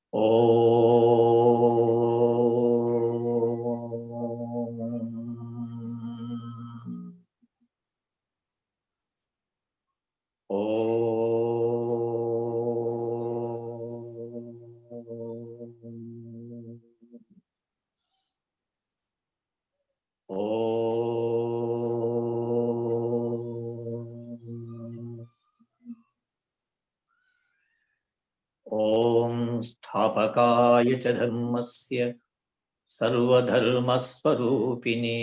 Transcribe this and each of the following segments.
ॐ स्थापकाय च धर्मस्य सर्वधर्मस्वरूपिणे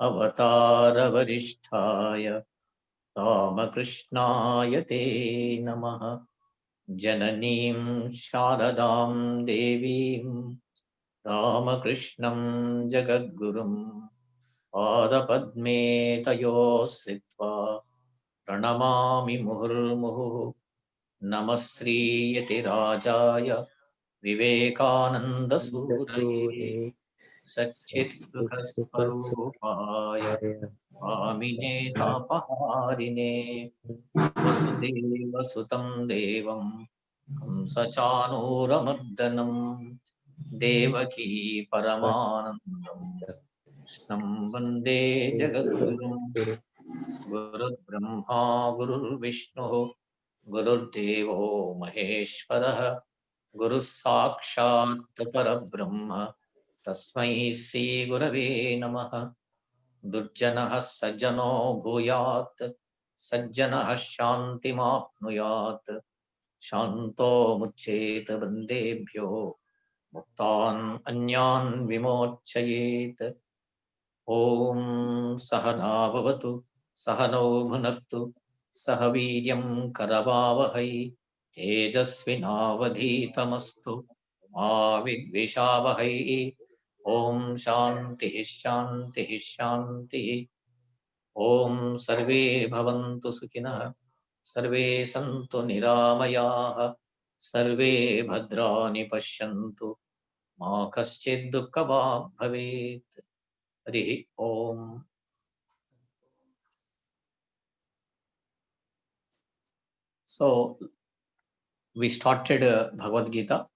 अवतारवरिष्ठाय रामकृष्णाय ते नमः। जननीं शारदां देवीं रामकृष्णं जगद्गुरुं पादपद्मे तयोः श्रित्वा प्रणमामि मुहुर्मुहुः। नमः श्रीयतिराजाय विवेकानन्दसूरये सच्चित्सुखस्वरूपाय स्वामिने तापहारिणे वसुदेवसुतं देवं कंसचाणूरमर्दनं देवकी परमानन्दं कृष्णं वन्दे जगद्गुरुं। गुरुर्ब्रह्मा गुरुर्विष्णुः गुरुर्देवो महेश्वरः गुरुः साक्षात् परब्रह्म तस्मै श्रीगुरवे नमः। दुर्जनः सज्जनो भूयात् सज्जनः शान्तिमाप्नुयात् शान्तो मुच्येत बन्देभ्यो मुक्तान् अन्यान् विमोचयेत्। ॐ सहना भवतु सहनौ भुनक्तु सह वीर्यं करवावहै तेजस्विनावधीतमस्तु मा विद्विषावहै। ॐ शान्तिः शान्तिः शान्तिः। ॐ सर्वे भवन्तु सुखिनः सर्वे सन्तु निरामयाः सर्वे भद्राणि पश्यन्तु मा कश्चित् दुःखभाग् भवेत्। हरिः ॐ। So we started Bhagavad Gita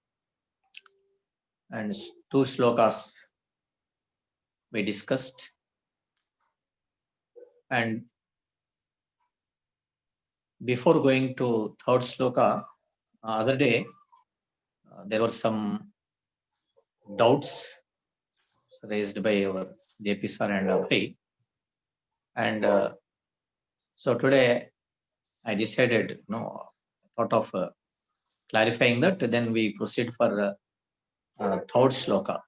and 2 shlokas we discussed, and before going to 3rd shloka, other day there were some doubts raised by our JP sir and Abhay, and so today I decided, thought of clarifying that, then we proceed for 3rd shloka.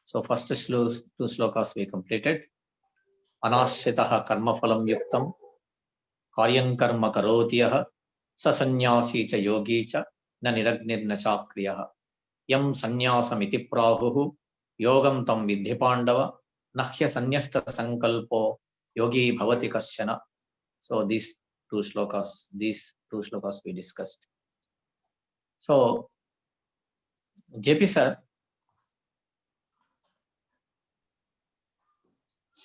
So first 2 shlokas we completed. Anashritah karma phalam yuktam karyam karma karoti yah sa sannyasi cha yogi cha na niragnir na chakriyah yam sannyasam iti prahuhu yogam tam vidhi pandava nahya sannyasta sankalpo yogi bhavati kasyana. So these two shlokas we discussed. So JP sir,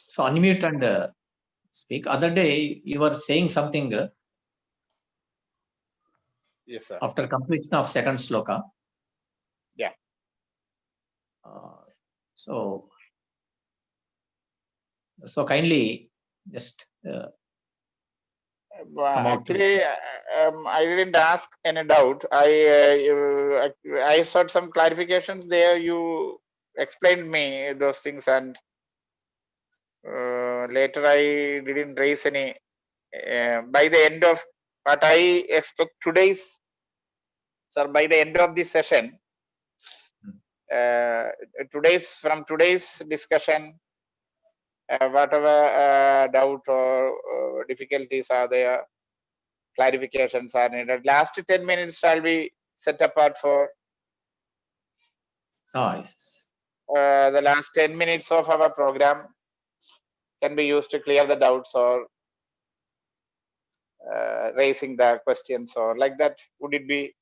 so unmute and speak. Other day you were saying something. Yes, sir. After completion of 2nd shloka. Yeah. So kindly just actually, I didn't ask any doubt. I sought some clarifications there. You explained me those things, and later I didn't raise any. By the end of what I expect sir, by the end of this session, from today's discussion, whatever doubt or difficulties are there, clarifications are needed. Last 10 minutes shall be set apart for the last 10 minutes of our program can be used to clear the doubts or raising the questions or like that. Would it be?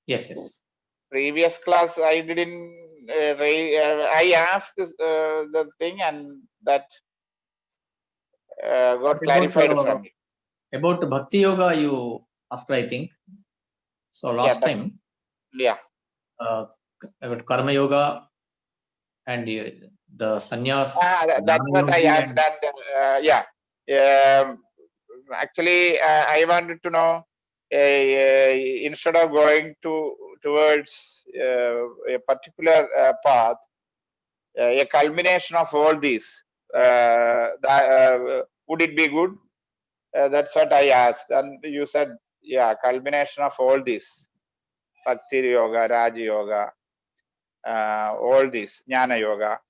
Yes. Previous class I didn't I asked the thing, and that got clarified from me. About Bhakti Yoga you asked, I think. So last but- time, Yeah. about Karma Yoga and the sannyas. That's what I Jnana Yogi asked, and yeah. Actually, I wanted to know, instead of going towards a particular path, a culmination of all these, would it be good? That's what I asked, and you said, yeah, culmination of all these, Bhakti Yoga, Raja Yoga, all these, Jnana Yoga,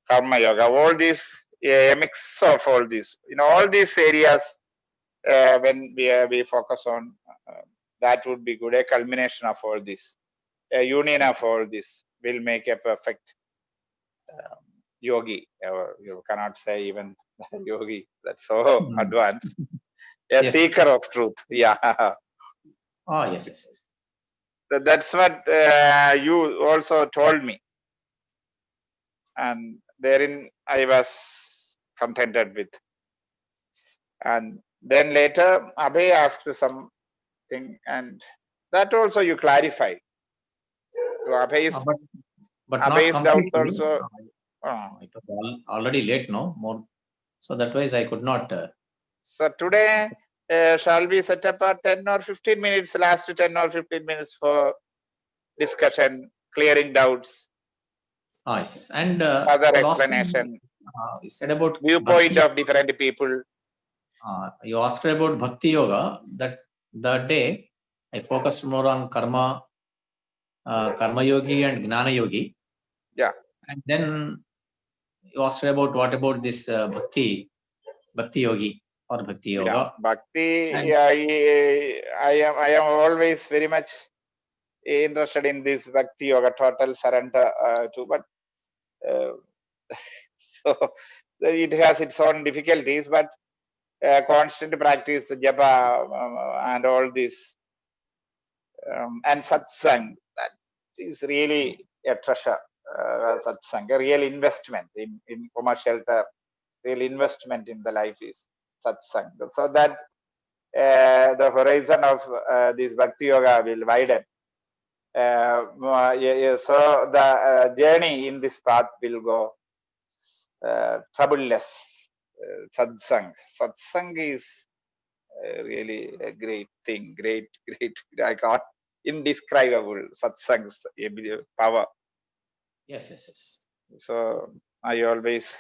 Karma Yoga, all these, a mix of all these. In all these areas, when we focus on, that would be good. A culmination of all this, a union of all this will make a perfect yogi. Or you cannot say even yogi. That's so advanced. A Yes. seeker of truth. Yeah. Ah, yes, yes. That's what you also told me, and therein I was contented with. And then later, Abhay asked something, and that also you clarified. So Abhay's, But not Abhay's doubts completely. also. It was already late, no more. So that wise I could not. So today, shall we set up a 10 or 15 minutes, last 10 or 15 minutes for discussion, clearing doubts, Yes, yes. And further last time, explanation, you said about viewpoint bhakti. of different people. You asked about bhakti yoga. That day I focused more on karma, karma yogi and gnana yogi. Yeah. And then you asked about what about this bhakti yogi or bhakti yoga. Yeah, bhakti. And- Yeah, I am always very much interested in this bhakti yoga, total surrender to. But so it has its own difficulties, but constant practice, japa, and all this, and satsang, that is really a treasure. Satsang, a real investment in commercial term, real investment in the life is satsang. So that the horizon of this bhakti yoga will widen. So the journey in this path will go troubleless. Satsang. Satsang is really a great thing. Great. I can't indescribable satsang's power. yes, yes, yes. So I always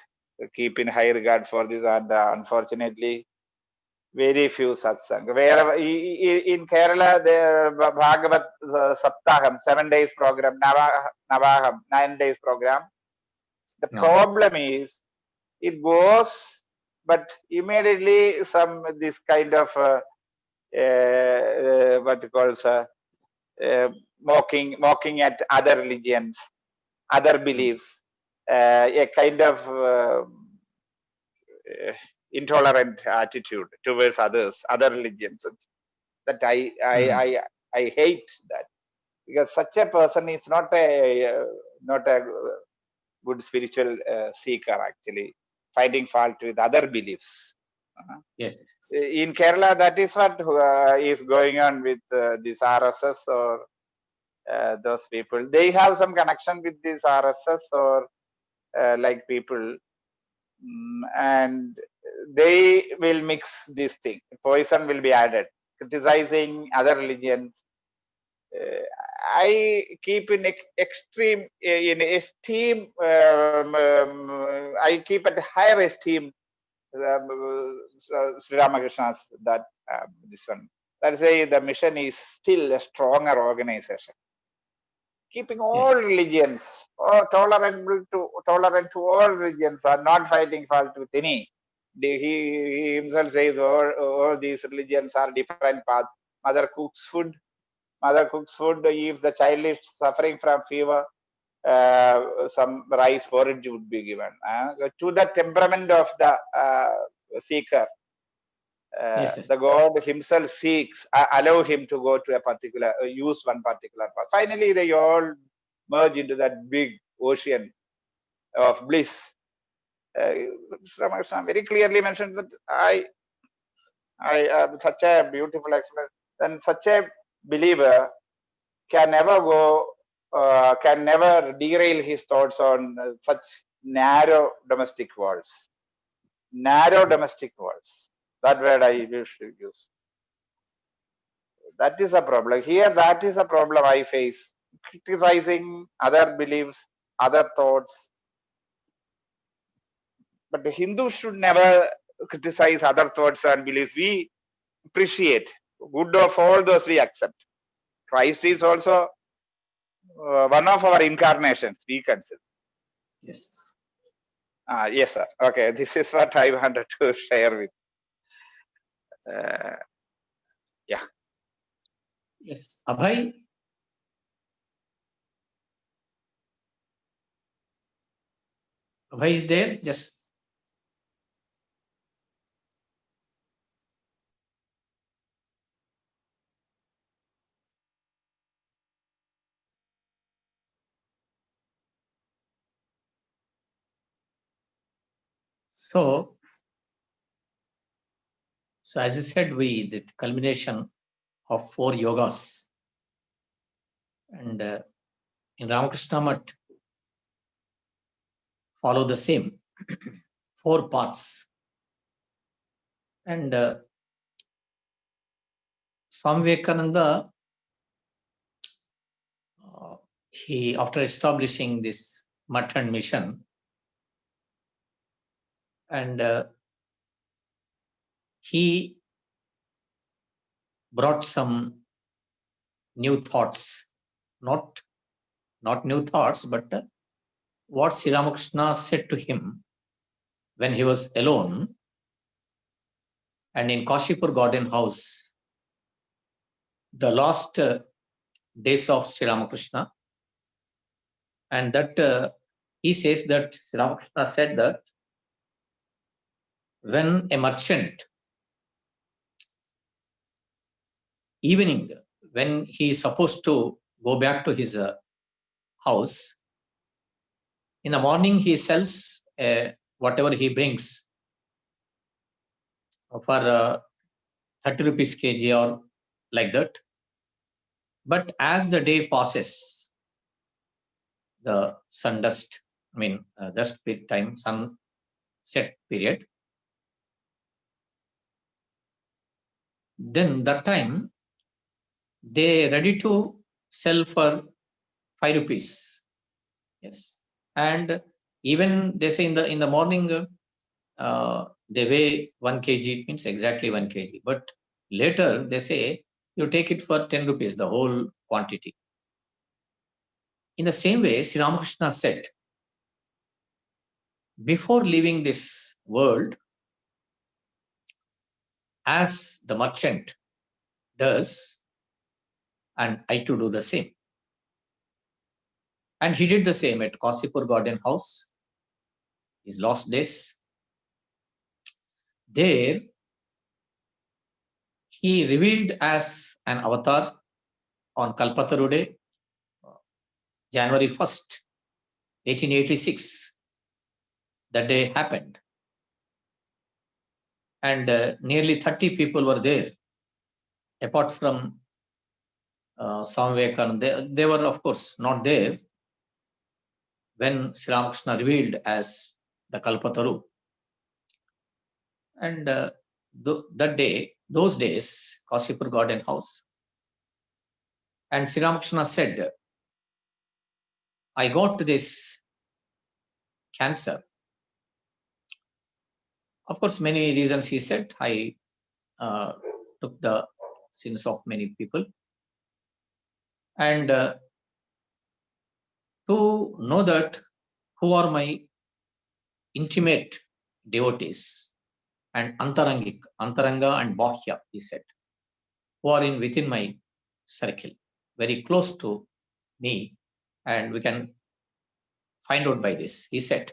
keep in high regard for this, and unfortunately, very few satsang. Wherever in Kerala, the Bhagavat Saptaham, 7 days program, Navaham, 9 days program. The No. problem is it goes, but immediately this kind of what you call mocking at other religions, other beliefs, a kind of intolerant attitude towards others, other religions. That I hate that, because such a person is not a good spiritual seeker, actually finding fault with other beliefs. Yes. In Kerala, that is what is going on with this RSS or those people. They have some connection with this RSS or like people, and they will mix this thing. Poison will be added, criticizing other religions. I keep in extreme in esteem. I keep at higher esteem Sri Ramakrishna's this one. Let's say the mission is still a stronger organization, keeping all religions, tolerant to all religions, are not finding fault with any. He himself says all these religions are different paths. Mother cooks food. If the child is suffering from fever, some rice porridge would be given to the temperament of the seeker. The God himself seeks, allow him to go to a particular, use one particular path. Finally, they all merge into that big ocean of bliss. Ramakrishna very clearly mentioned that I such a beautiful explanation, and such a believer can never can never derail his thoughts on such narrow domestic walls. Narrow domestic walls. That word I wish to use. That is a problem. Here, that is a problem I face. Criticizing other beliefs, other thoughts. But the Hindu should never criticize other thoughts and beliefs. We appreciate good of all those we accept. Christ is also one of our incarnations, we consider. Yes. Yes, sir. Okay, this is what I wanted to share with. Yeah. Yes. Abhay. Abhay is there? Just. So as I said, the culmination of 4 yogas, and in Ramakrishna Math follow the same 4 paths. And Swami Vivekananda, he, after establishing this Math and mission, and he brought some new thoughts, not new thoughts, but what Sri Ramakrishna said to him when he was alone and in Kashipur Garden House, the last days of Sri Ramakrishna. And that he says that Sri Ramakrishna said that when a merchant, evening, when he is supposed to go back to his house, in the morning he sells whatever he brings for 30 rupees kg or like that. But as the day passes, the sun dust, dust time, sunset period, then that time they ready to sell for 5 rupees. Yes. And even they say in the morning, they weigh 1 kg, it means exactly 1 kg. But later they say you take it for 10 rupees, the whole quantity. In the same way, Sri Ramakrishna said, before leaving this world, as the merchant does, and I to do the same. And he did the same at Kashipur Garden House, his last days. There, he revealed as an avatar on Kalpataru Day, January 1st, 1886. That day happened. And nearly 30 people were there, apart from Swami Vivekananda. They were, of course, not there when Sri Ramakrishna revealed as the Kalpataru. And that day, those days, Kashipur Garden House, and Sri Ramakrishna said, I got this cancer. Of course, many reasons he said. I took the sins of many people. And to know that who are my intimate devotees and Antaranga and Bahya, he said, who are within my circle, very close to me, and we can find out by this, he said.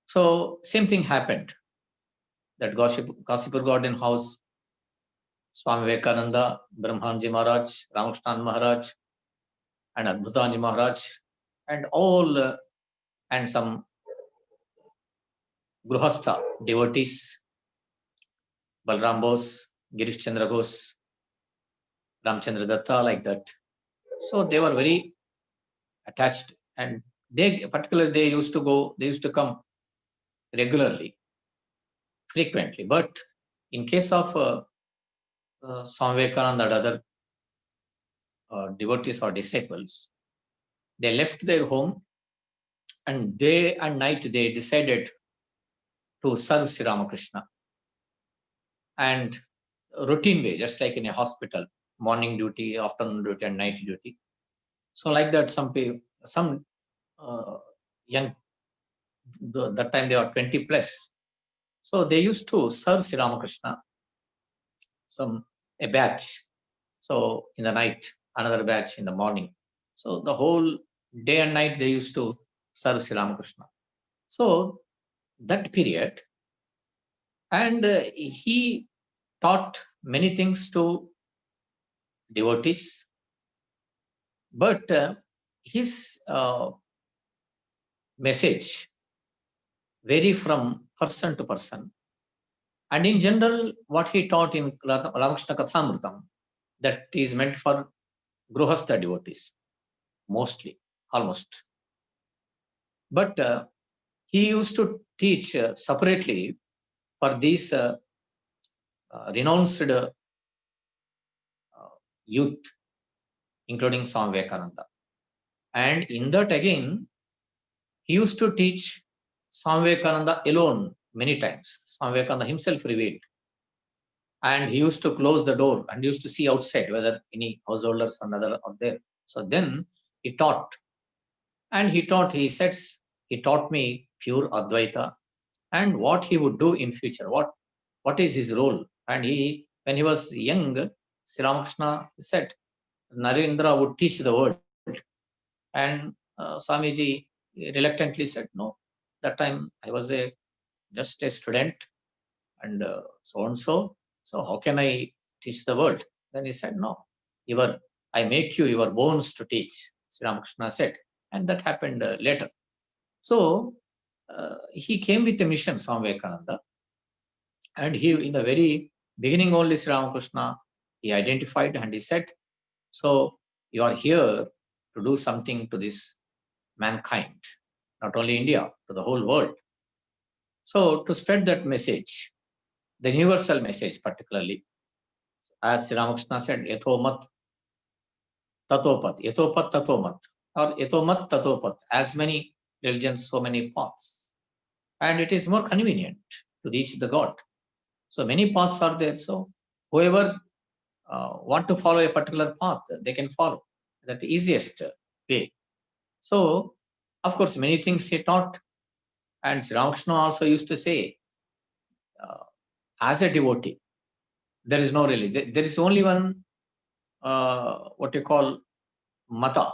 So same thing happened, that Kashipur Garden House, Swami Vivekananda, Brahmanji Maharaj, Ramakrishna Maharaj, and Adbhutanji Maharaj, and all, and some Gruhastha devotees, Balram Bose, Girish Chandra Bose, Ramchandra Datta, like that. So they were very attached, and they used to come regularly, frequently. But in case of Swami Vivekananda and other devotees or disciples, they left their home and day and night they decided to serve Sri Ramakrishna, and routine way, just like in a hospital, morning duty, afternoon duty, and night duty. So like that, some young, that time they were 20 plus. So they used to serve Sri Ramakrishna, a batch. So in the night, another batch in the morning. So the whole day and night they used to serve Sri Ramakrishna. So that period, and he taught many things to devotees, but his message vary from person to person. And in general, what he taught in Ramakrishna Kathamritam, that is meant for Gruhastha devotees, mostly, almost. But he used to teach separately for these renounced youth, including Swami Vivekananda. And in that again, he used to teach Swami Vivekananda alone many times. Swami Vivekananda himself revealed. And he used to close the door and used to see outside whether any householders and other are there. So then he taught. And he taught me pure Advaita and what he would do in future, what is his role. And when he was young, Sri Ramakrishna said Narendra would teach the world. And Swamiji reluctantly said, no, that time I was just a student and so and so. So how can I teach the world? Then he said, no, I make you your bones to teach, Sri Ramakrishna said. And that happened later. So he came with a mission, Swami Vivekananda. And he, in the very beginning only, Sri Ramakrishna, he identified and he said, so you are here to do something to this mankind, not only India, to the whole world. So to spread that message, the universal message particularly, as Sri Ramakrishna said, Yathomat Tatopat, Yathopat Tatomat, or Yathomat Tatopat, as many religions, so many paths. And it is more convenient to reach the God. So many paths are there. So whoever want to follow a particular path, they can follow. That's the easiest way. So, of course, many things he taught. And Sri Ramakrishna also used to say, as a devotee, there is no religion. There is only one, what you call mata,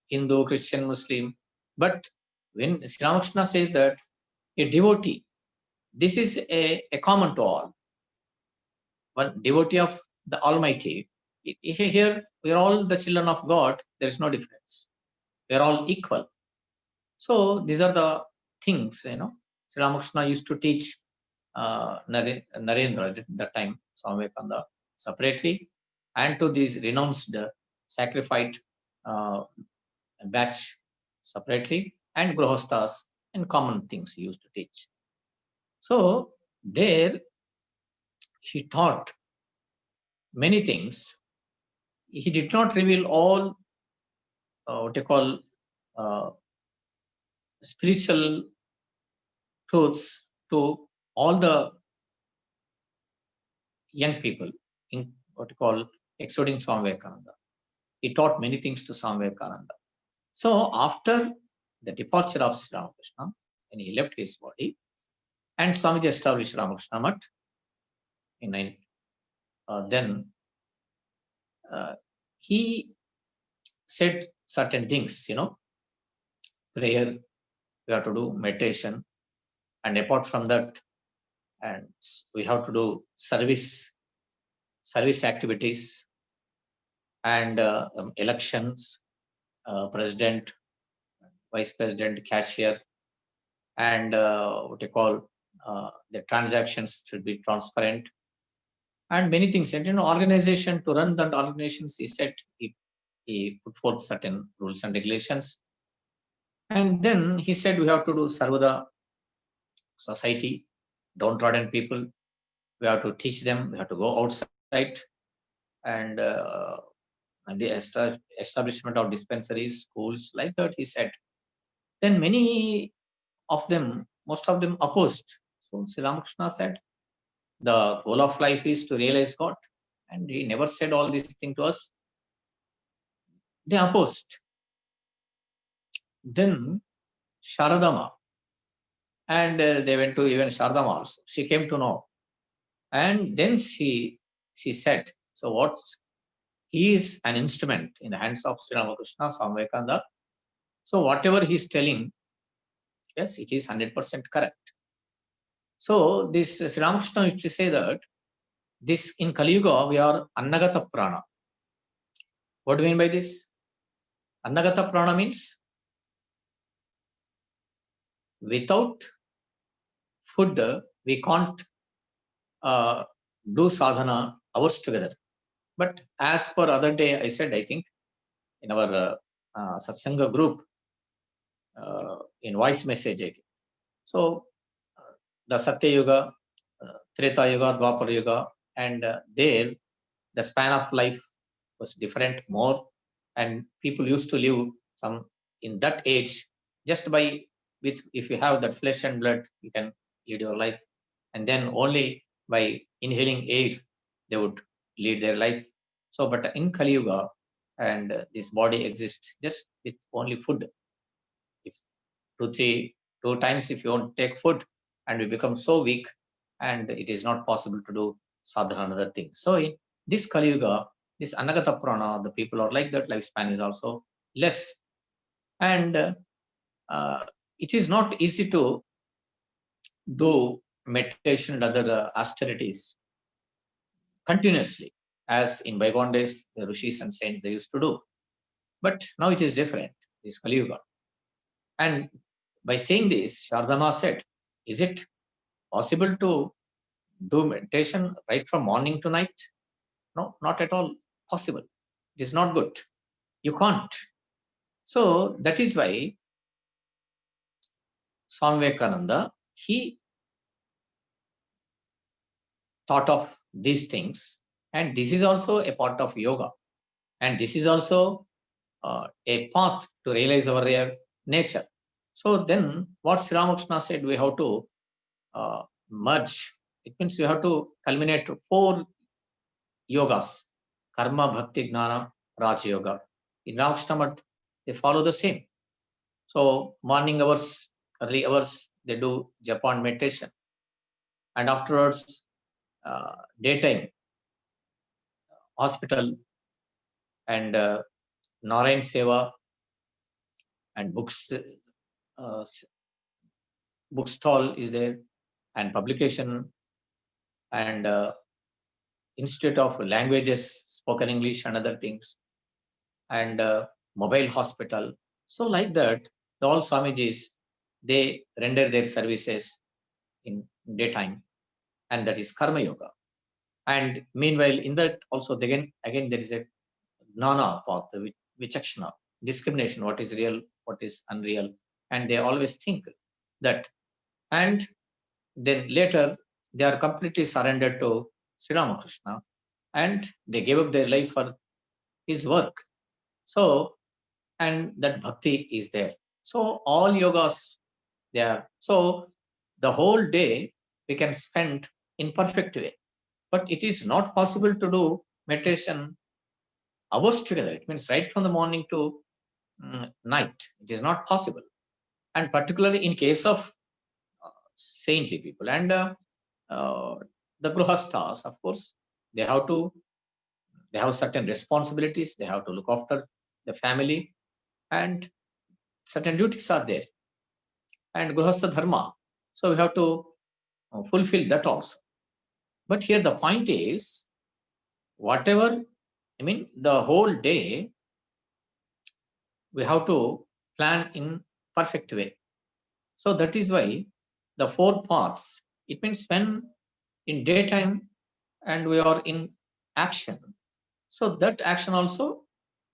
Hindu, Christian, Muslim. But when Sri Ramakrishna says that a devotee, this is a common to all. One devotee of the Almighty. Here, we are all the children of God. There is no difference. We are all equal. So these are the things, Sri Ramakrishna used to teach Narendra at that time, Swami Vivekananda, separately, and to these renounced, sacrificed batch separately, and Grihasthas and common things he used to teach. So there he taught many things. He did not reveal all what you call spiritual truths to all the young people, in what you call excluding Swami Vivekananda. He taught many things to Swami Vivekananda. So after the departure of Sri Ramakrishna, when he left his body, and Swamiji established Ramakrishna Mutt then he said certain things, prayer, we have to do meditation, and apart from that, and we have to do service activities, and elections, president, vice president, cashier, and what you call the transactions should be transparent, and many things. And organization, to run that organizations, he said he put forth certain rules and regulations. And then he said we have to do serve the society, downtrodden people. We have to teach them. We have to go outside, and the establishment of dispensaries, schools, like that. He said. Then many of them, most of them opposed. So Sri Ramakrishna said, the goal of life is to realize God. And he never said all these things to us. They opposed. Then Sharadama, and they went to even Sharadama also. She came to know. And then she said, so what? He is an instrument in the hands of Sri Ramakrishna, Swami Vivekananda. So whatever he's telling, yes, it is 100% correct. So this Sri Ramakrishna used to say that this in Kali Yuga we are Annagata Prana. What do you mean by this? Annagata Prana means without food we can't do sadhana hours together. But as per other day, I said, I think in our Satsanga group in voice message. So the Satya Yuga, Treta Yuga, Dwapara Yuga, and there the span of life was different more, and people used to live some in that age just by with if you have that flesh and blood, you can lead your life, and then only by inhaling air they would lead their life. So, but in Kali Yuga, and this body exists just with only food. If 2 times if you don't take food, and we become so weak, and it is not possible to do sadhana and other things. So in this Kali Yuga, this Anagata Prana, the people are like that, lifespan is also less. And it is not easy to do meditation and other austerities continuously, as in bygone days, the rishis and saints they used to do. But now it is different, this Kali Yuga. And by saying this, Shardama said, is it possible to do meditation right from morning to night? No, not at all possible. It is not good. You can't. So that is why Swami Vivekananda, he thought of these things. And this is also a part of yoga. And this is also a path to realize our real nature. So then what Sri Ramakrishna said, we have to merge. It means we have to culminate 4 yogas: karma, bhakti, gnana, raja yoga. In Ramakrishna Math, they follow the same. So morning hours, early hours, they do japa and meditation. And afterwards, daytime, hospital and Narayan Seva and books, bookstall is there, and publication and Institute of Languages, spoken English and other things, and mobile hospital. So like that, the all Swamijis, they render their services in daytime, and that is Karma Yoga. And meanwhile, in that also, again there is a Gnana path, Vichakshana, discrimination, what is real, what is unreal, and they always think that. And then later, they are completely surrendered to Sri Ramakrishna, and they gave up their life for his work. So, and that bhakti is there. So all yogas, they are. So the whole day we can spend in perfect way. But it is not possible to do meditation hours together. It means right from the morning to night. It is not possible. And particularly in case of saintly people and the grihasthas, of course, they have certain responsibilities. They have to look after the family, and certain duties are there. And grihastha dharma, so we have to fulfill that also. But here the point is, whatever, I mean, the whole day we have to plan in perfect way. So that is why the 4 paths, it means when in daytime and we are in action. So that action also,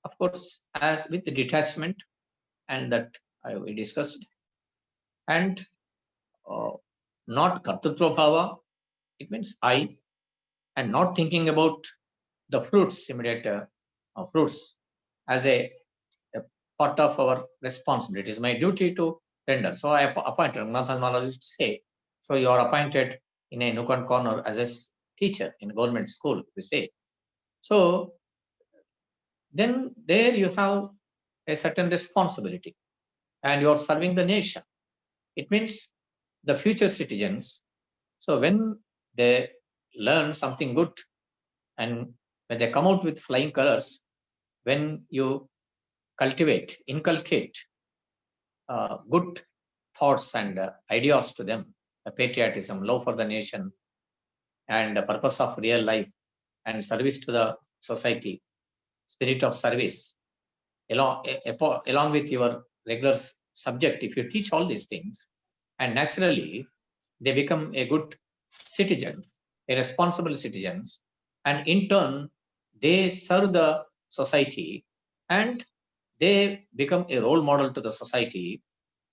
of course, as with the detachment, and that we discussed, and not kartritva bhava, it means I, and not thinking about the fruits, immediate fruits, as a part of our responsibility. It is my duty to render. So I appointed, Rangnath Maharaj used to say, so you are appointed in a nook and corner as a teacher in government school, we say. So then there you have a certain responsibility and you are serving the nation. It means the future citizens. So when they learn something good and when they come out with flying colors, when you inculcate good thoughts and ideas to them, patriotism, love for the nation, and the purpose of real life and service to the society, spirit of service, along with your regular subject, if you teach all these things, and naturally they become a good citizen, a responsible citizens, and in turn they serve the society and they become a role model to the society,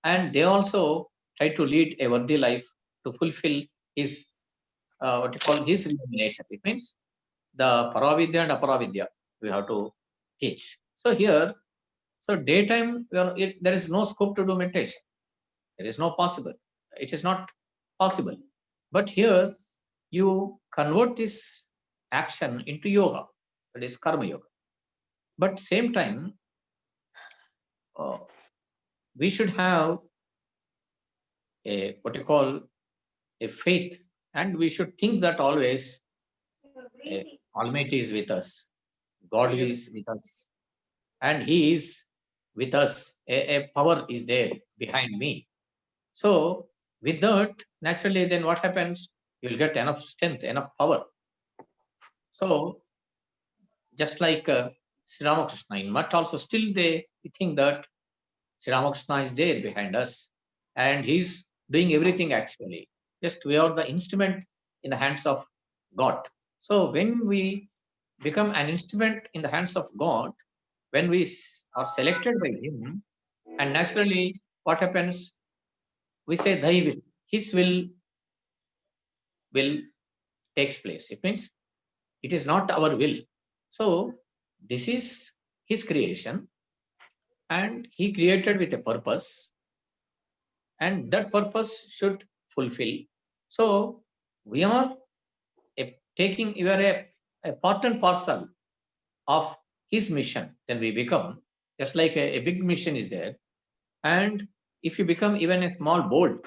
and they also try to lead a worthy life to fulfill his what you call his illumination. It means the paravidya and aparavidya we have to teach. So here, so daytime there is no scope to do meditation. There is no possible. It is not possible. But here you convert this action into yoga. That is karma yoga. But same time, we should have a what you call a faith, and we should think that always Almighty is with us, God is with us, and He is with us. A power is there behind me. So with that, naturally, then what happens? You'll get enough strength, enough power. So just like Sri Ramakrishna in Mutt also, still they think that Sri Ramakrishna is there behind us, and he's doing everything actually. Just we are the instrument in the hands of God. So when we become an instrument in the hands of God, when we are selected by Him, and naturally, what happens? We say Thy will, His will takes place. It means it is not our will. So this is His creation, and He created with a purpose, and that purpose should fulfill. So we are we are a part and parcel of His mission. Then we become just like a big mission is there, and if you become even a small bolt,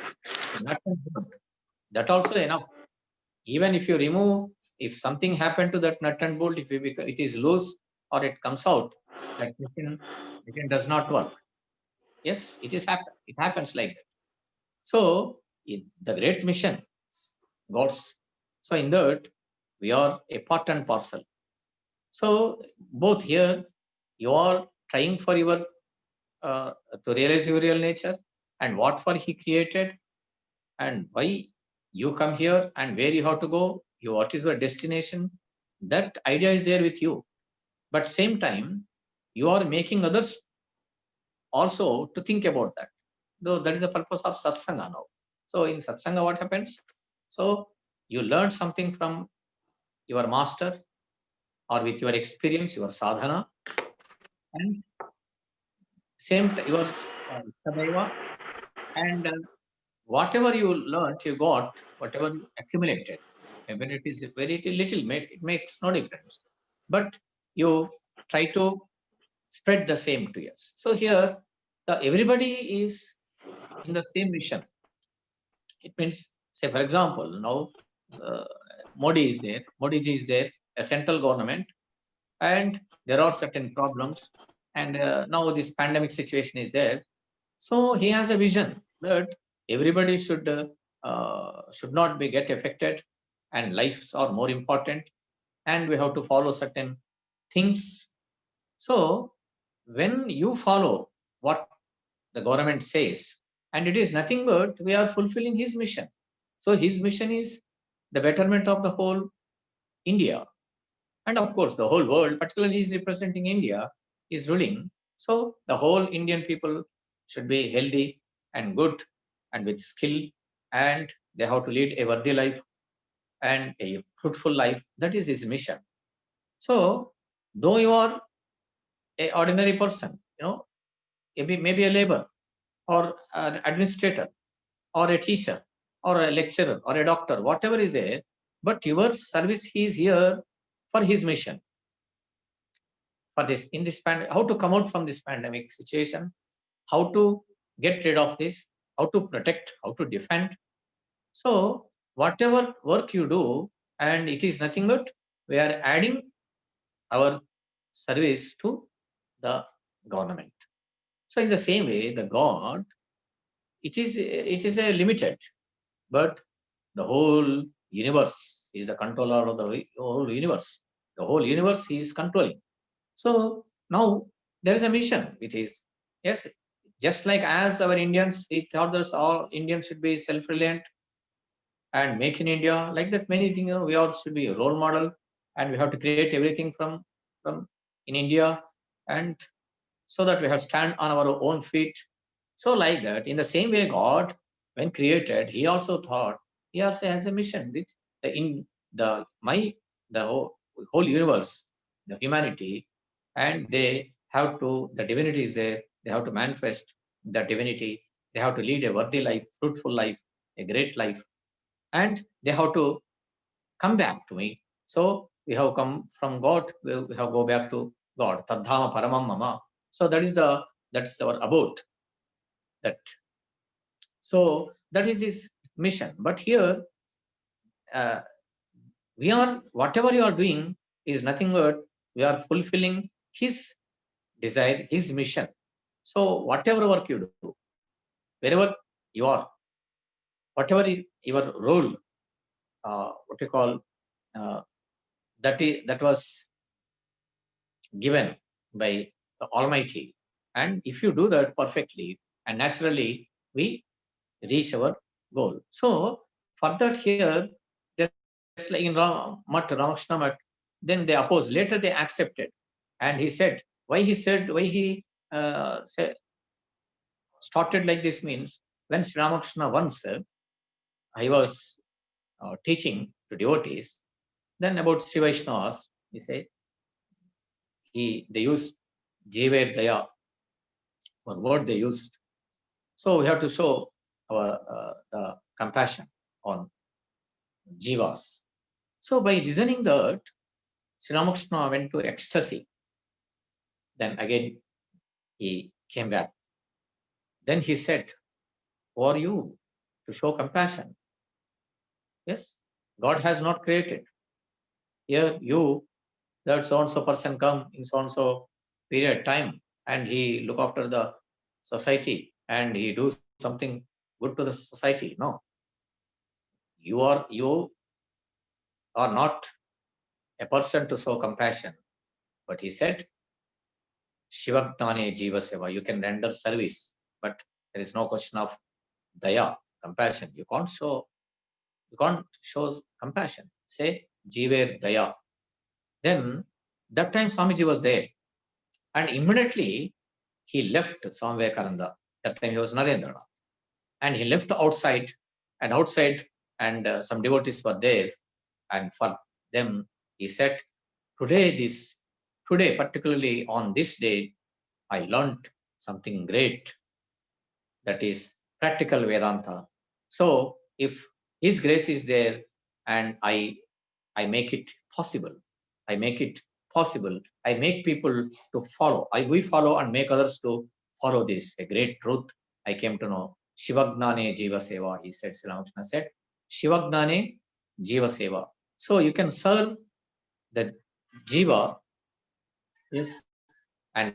that also enough. Even if you remove, if something happened to that nut and bolt, if it is loose or it comes out, that machine does not work. Yes, it happens like that. So the great mission, God's. So in that we are a part and parcel. So both here you are trying for your to realize your real nature and what for He created and why you come here and where you have to go, what is your destination. That idea is there with you, but same time you are making others also to think about that, though that is the purpose of satsanga now. So in satsanga what happens? So you learn something from your master or with your experience, your sadhana, and same your sadhaiva, and whatever you learned, you got, whatever you accumulated, even it is very little, it makes no difference. But you try to spread the same to us. So here, everybody is in the same mission. It means, say for example, now Modi is there, Modi ji is there, a central government, and there are certain problems, and now this pandemic situation is there. So he has a vision that everybody should not be get affected, and lives are more important, and we have to follow certain things. So when you follow what the government says, and it is nothing but we are fulfilling his mission. So his mission is the betterment of the whole India. And of course, the whole world, particularly is representing India, is ruling. So the whole Indian people should be healthy and good and with skill, and they have to lead a worthy life and a fruitful life. That is his mission. So though you are a ordinary person, maybe a labor or an administrator or a teacher or a lecturer or a doctor, whatever is there, but your service, he is here for his mission. For this, in this how to come out from this pandemic situation, how to get rid of this, how to protect, how to defend. So whatever work you do, and it is nothing but we are adding our service to the government. So in the same way, the God, it is a limited, but the whole universe is the controller of the whole universe. The whole universe is controlling. So now there is a mission. It is, yes, just like as our Indians, we thought that all Indians should be self-reliant and make in India. Like that, many things, we all should be a role model, and we have to create everything from in India, and so that we have stand on our own feet. So like that, in the same way, God, when created, He also thought, He also has a mission, which in the whole universe, the humanity, and they have to, the divinity is there, they have to manifest the divinity, they have to lead a worthy life, fruitful life, a great life, and they have to come back to me. So we have come from God, we have go back to God. Tadhama paramam mama. So that's our abode. That, so that is his mission. But here we are, whatever you are doing is nothing but we are fulfilling his desire, his mission. So whatever work you do, wherever you are, whatever is your role, what you call, that was given by the Almighty. And if you do that perfectly and naturally, we reach our goal. So for that here, just like in Ramakrishna Math, then they opposed. Later they accepted. And he said, why he started like this means, when Sri Ramakrishna once, I was teaching to devotees, then about Sri Vaishnavas, he said, they used Jiver Daya, one word they used. So we have to show our the compassion on jivas. So by listening that, Sri Ramakrishna went to ecstasy. Then again he came back. Then he said, who are you to show compassion? Yes, God has not created. Here you, that so-and-so person come in so-and-so period time, and he look after the society and he do something good to the society. No, you are not a person to show compassion. But he said, Shivagnane Jiva Seva, you can render service, but there is no question of daya, compassion. You can't show compassion. Say Jiver Daya. Then that time Swamiji was there, and immediately he left Swami Vivekananda. That time he was Narendranath, and he left outside, and some devotees were there, and for them he said, today, particularly on this day, I learned something great, that is practical Vedanta. So if his grace is there and I make it possible, I make people to follow. We follow and make others to follow this, a great truth I came to know. Shivagnane Jiva Seva, he said, Sri Ramakrishna said, Shivagnane Jiva Seva. So you can serve the Jiva, yes, and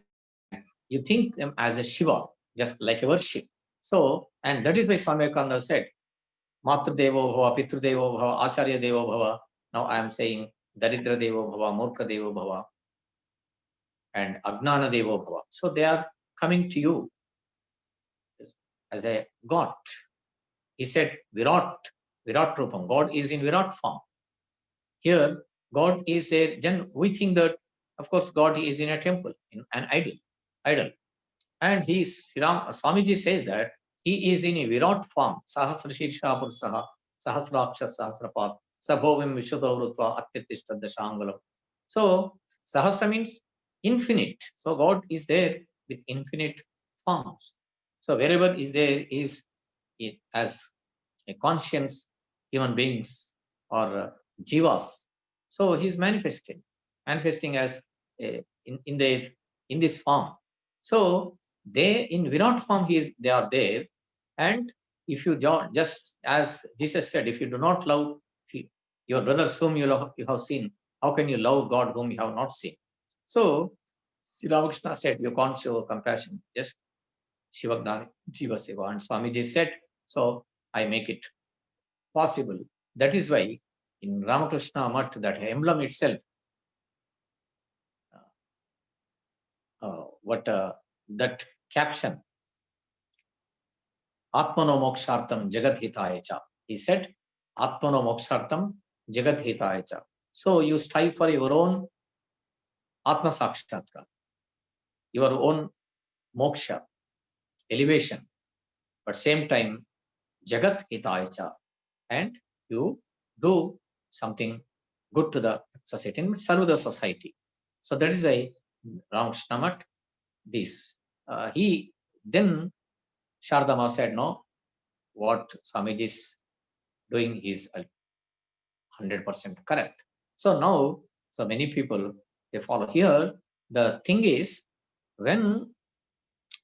you think them as a Shiva, just like a worship. So, and that is why Swami Vivekananda said, Matra Devo Bhava, Pitru Devo Bhava, Acharya Devo Bhava. Now I am saying Daridra Devo Bhava, Murkha Devo Bhava, and Agnana Devo Bhava. So they are coming to you as a God. He said Virat Rupam. God is in Virat form. Here God is there, then we think that, of course, God is in a temple, in an idol. And Swamiji says that he is in a Virat form, Sahasra Shirsha Purushaha, Sahasraksha Sahasrapat, Sabhovim Vishuddhavrutva Atyatishta Dashangalam. So, Sahasra means infinite. So, God is there with infinite forms. So, wherever is there is it as a conscience, human beings or jivas. So, he is manifesting as in this form. So, they in Virat form they are there, and if you just as Jesus said, if you do not love your brothers whom you have seen, how can you love God whom you have not seen? So Sri Ramakrishna said, you can't show compassion, just Shivagnani Jiva Seva. And Swamiji said, so I make it possible. That is why in Ramakrishna Math, that emblem itself, that caption, Atmano mokshartam jagat hitaya cha. He said, Atmano mokshartam jagat hitaya cha. So you strive for your own Atma Sakshatkar, your own moksha, elevation, but same time jagat hitaya cha, and you do something good to the society and serve the society. So that is why Ramakrishna Math, this. He then Shardama said, no, what Swamiji is doing is 100% correct. So now, so many people, they follow. Here, the thing is, when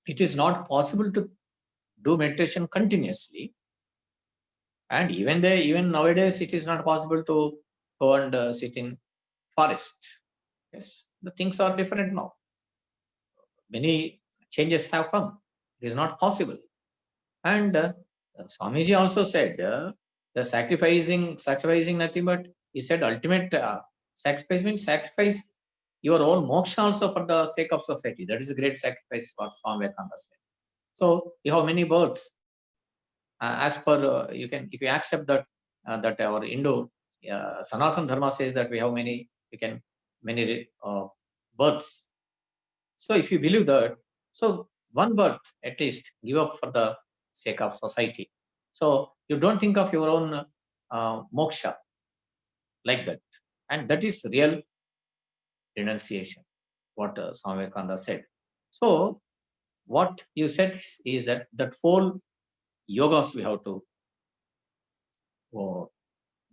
it is not possible to do meditation continuously, and even nowadays, it is not possible to go and sit in forest. Yes, the things are different now. Many changes have come. It is not possible. And Swamiji also said, the sacrificing nothing but, he said, ultimate sacrifice means sacrifice your own moksha also for the sake of society. That is a great sacrifice, what Swami Vivekananda said. So you have many births. As per you can, if you accept that that our Indo Sanatana Dharma says that we have many births. So if you believe that, so one birth at least give up for the sake of society. So you don't think of your own moksha like that, and that is real renunciation, what Swami Vivekananda said. So what you said is that 4 yogas we have to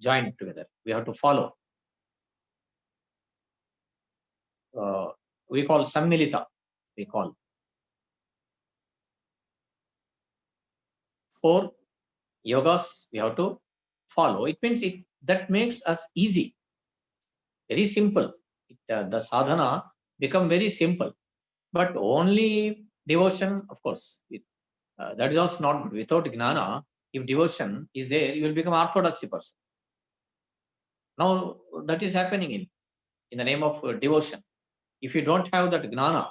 join together. We have to follow. We call Sammilita. We call 4 yogas we have to follow. It means that makes us easy, very simple. The sadhana become very simple, but only devotion, of course, that is also not good. Without gnana, if devotion is there, you will become orthodoxy person. Now that is happening in the name of devotion. If you don't have that gnana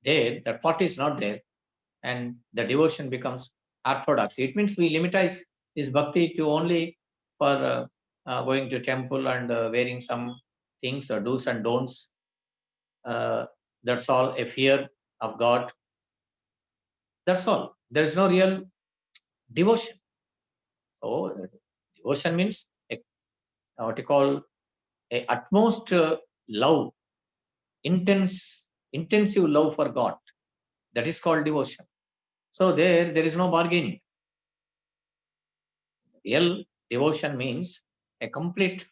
there, that part is not there, and the devotion becomes orthodoxy. It means we limitize this bhakti to only for going to temple and wearing some things or do's and don'ts. That's all, a fear of God. That's all. There is no real devotion. So devotion means what you call a utmost love, intensive love for God. That is called devotion. So there is no bargaining. Real devotion means a complete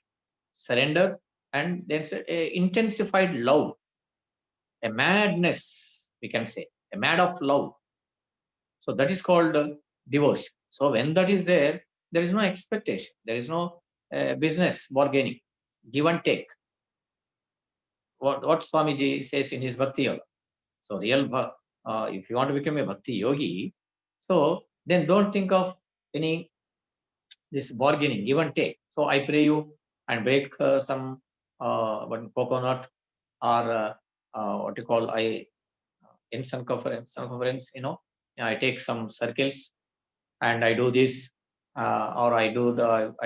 surrender, and there's a intensified love, a madness, we can say, a mad of love. So that is called devotion. So when that is there is no expectation, there is no business bargaining, give and take. What Swamiji says in his Bhakti Yoga. So real, if you want to become a Bhakti yogi, so then don't think of any this bargaining, give and take. So I pray you and break some coconut or what you call, in circumference, I take some circles and I do this, or I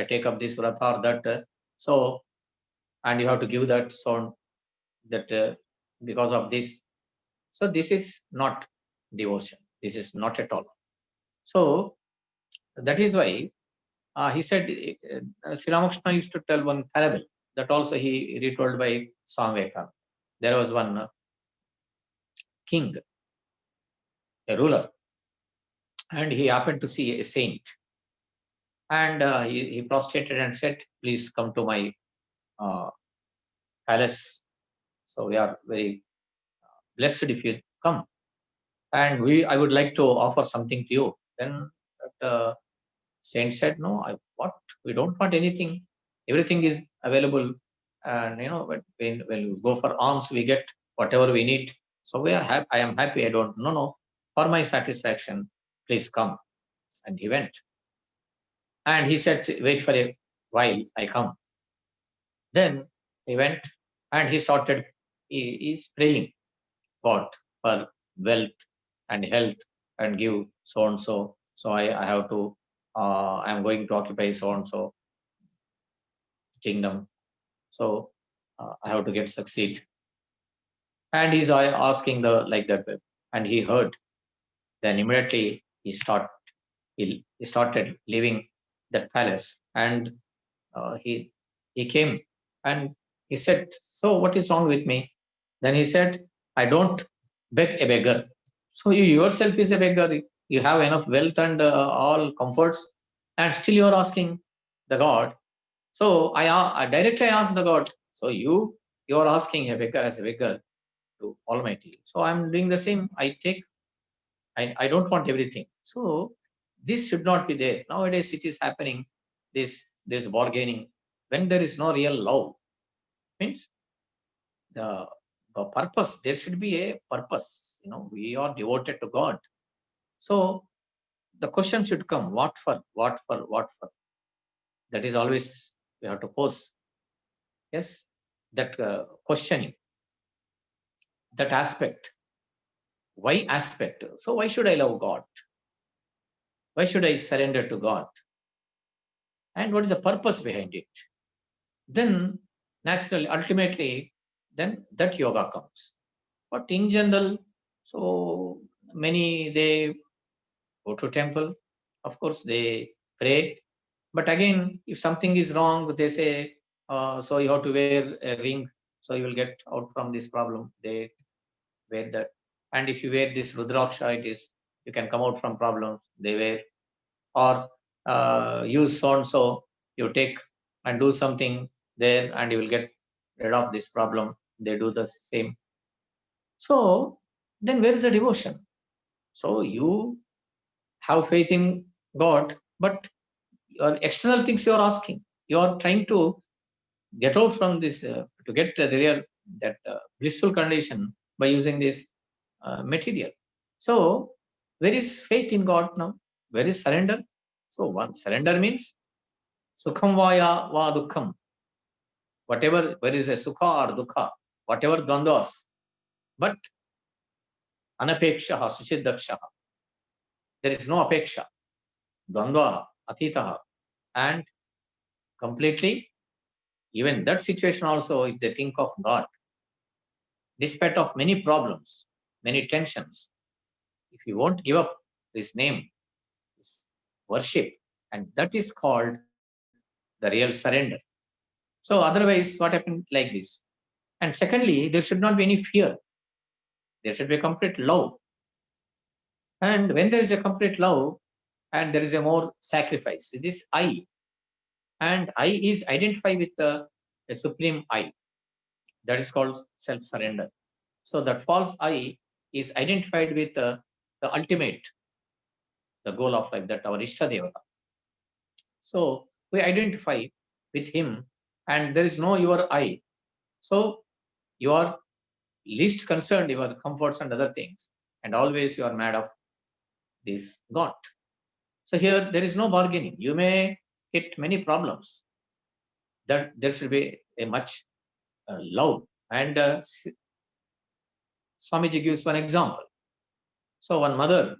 take up this vratha or that. So, and you have to give that sound that because of this. So this is not devotion. This is not at all. So that is why he said, Sri Ramakrishna used to tell one parable that also he retold by Swami Vivekananda. There was one king, a ruler, and he happened to see a saint. And he prostrated and said, please come to my palace. So we are very blessed if you come. And I would like to offer something to you. Then that saint said, no, what? We don't want anything. Everything is available. And when we go for alms, we get whatever we need. So we are happy. I am happy. I don't, no. For my satisfaction, please come. And he went. And he said, wait for a while, I come. Then he went and he started, he is praying God for wealth and health and give so and so. So I have to, I am going to occupy so and so kingdom. So I have to get succeed. And he's asking the like that way. And he heard. Then immediately he started leaving that palace. And he came and he said, so what is wrong with me? Then he said, I don't beg a beggar. So you yourself is a beggar. You have enough wealth and all comforts, and still you are asking the God. So I directly asked the God. So you are asking a beggar as a beggar to Almighty. So I'm doing the same. I don't want everything. So this should not be there. Nowadays it is happening. This bargaining when there is no real love, means the purpose. There should be a purpose. We are devoted to God. So the question should come: what for? What for? What for? That is always we have to pose. Yes, that questioning, that aspect. Why aspect? So why should I love God? Why should I surrender to God? And what is the purpose behind it? Then naturally, ultimately, then that yoga comes. But in general, so many they go to temple, of course they pray, but again, if something is wrong, they say, so you have to wear a ring, so you will get out from this problem. They wear that, and if you wear this rudraksha, it is you can come out from problems. They wear, or use so and so, you take and do something there, and you will get rid of this problem. They do the same. So then where is the devotion? So you have faith in God, but your external things you are asking. You are trying to get out from this, to get the real, that blissful condition by using this material. So where is faith in God now? Where is surrender? So one surrender means sukham vaya va dukkham. Whatever, where is a sukha or dukkha, whatever dvandvas, but anapekshaha suchidakshaha. There is no apeksha, dvandvaha, atitaha, and completely, even that situation also, if they think of God, despite of many problems, many tensions, if you won't give up his name, his worship, and that is called the real surrender. So otherwise, what happened like this? And secondly, there should not be any fear. There should be a complete love. And when there is a complete love and there is a more sacrifice, it is I. And I is identified with a supreme I. That is called self-surrender. So that false I is identified with the ultimate, the goal of life, that our Ishta Devata. So we identify with him and there is no your I. So you are least concerned your comforts and other things, and always you are mad of this God. So here there is no bargaining. You may hit many problems. That there should be a much love. And Swamiji gives one example. So one mother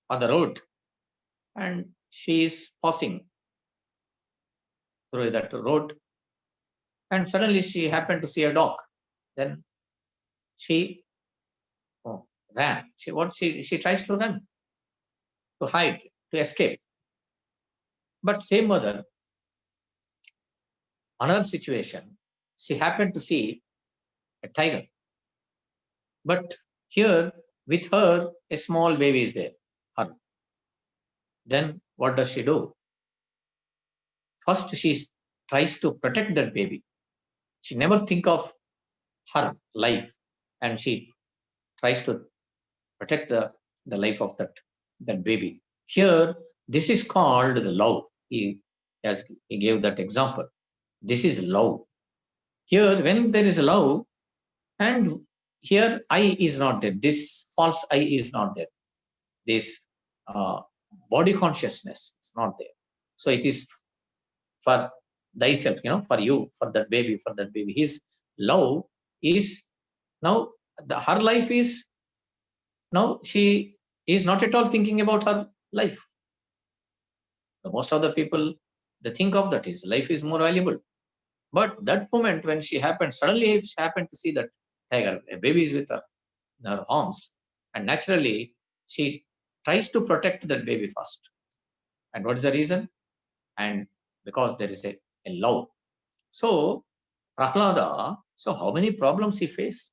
on the road, and she is passing through that road, and suddenly she happened to see a dog. Then she ran. She tries to run, to hide, to escape. But same mother, another situation, she happened to see a tiger. But here, with her, a small baby is there. Her. Then what does she do? First, she tries to protect that baby. She never think of her life, and she tries to protect the life of that baby. Here, this is called the love. He gave that example. This is love. Here, when there is love, and here I is not there. This false I is not there. This body consciousness is not there. So it is for thyself, for you, for that baby, for that baby. His love is now her life is now she is not at all thinking about her life. Most of the people, they think of that is life is more valuable. But that moment when suddenly she happened to see that tiger, a baby is with her in her arms, and naturally she tries to protect that baby first. And what is the reason? And because there is a love. So Prahlada, so how many problems he faced?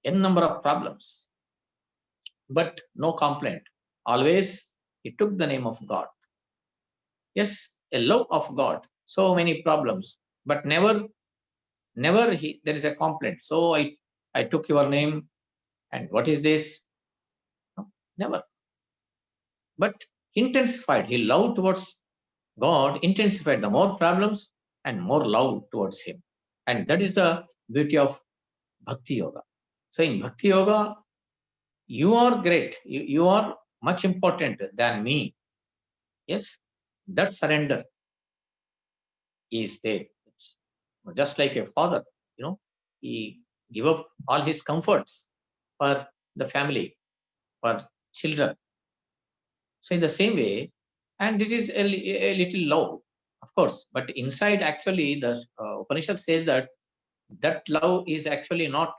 N number of problems, but no complaint. Always he took the name of God. Yes, a love of God. So many problems, but never there is a complaint. So I took your name, and what is this? No, never. But intensified. He loved towards God, intensified the more problems and more love towards him. And that is the beauty of Bhakti Yoga. So in Bhakti Yoga, you are great. You are much important than me. Yes, that surrender is there. It's just like a father, he give up all his comforts for the family, for children. So in the same way, and this is a little low, of course, but inside actually the Upanishad says that love is actually not